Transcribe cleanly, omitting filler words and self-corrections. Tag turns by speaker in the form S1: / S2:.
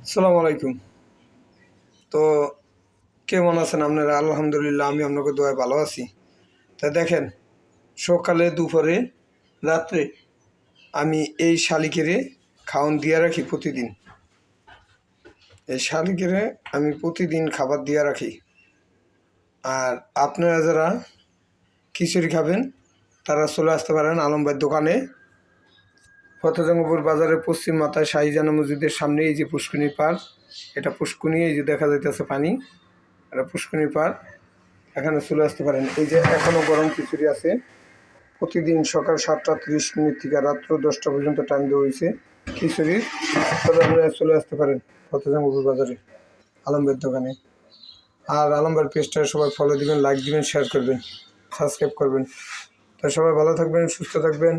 S1: আসসালামু আলাইকুম। তো কেমন আছেন আপনারা? আলহামদুলিল্লাহ, আমি আপনাকে দোয়ায় ভালো আছি। তা দেখেন, সকালে দুপুরে রাত্রে আমি এই শালিকেরে খাওয়ান দিয়া রাখি প্রতিদিন। এই শালিকেরে আমি প্রতিদিন খাবার দিয়া রাখি। আর আপনারা যারা খিচুড়ি খাবেন তারা চলে আসতে পারেন আলম ভাইয়ের দোকানে, ফতেজঙ্গপুর বাজারের পশ্চিম মাথায় শাহিজানা মসজিদের সামনে। এই যে পুষ্করিণী পার, এটা পুষ্করিণী, এই যে দেখা যাইতেছে পানি, এটা পুষ্করিণী পার। এখানে চলে আসতে পারেন। এই যে এখনও গরম খিচুড়ি আছে। প্রতিদিন সকাল 7:30 থেকে রাত্র 10টা পর্যন্ত টাইম দেওয়া হয়েছে খিচুড়ির। তবে আপনারা চলে আসতে পারেন ফতেজঙ্গপুর বাজারে আলমবের দোকানে। আর আলমবের পেজটা সবাই ফলো দিবেন, লাইক দিবেন, শেয়ার করবেন, সাবস্ক্রাইব করবেন। তো সবাই ভালো থাকবেন, সুস্থ থাকবেন।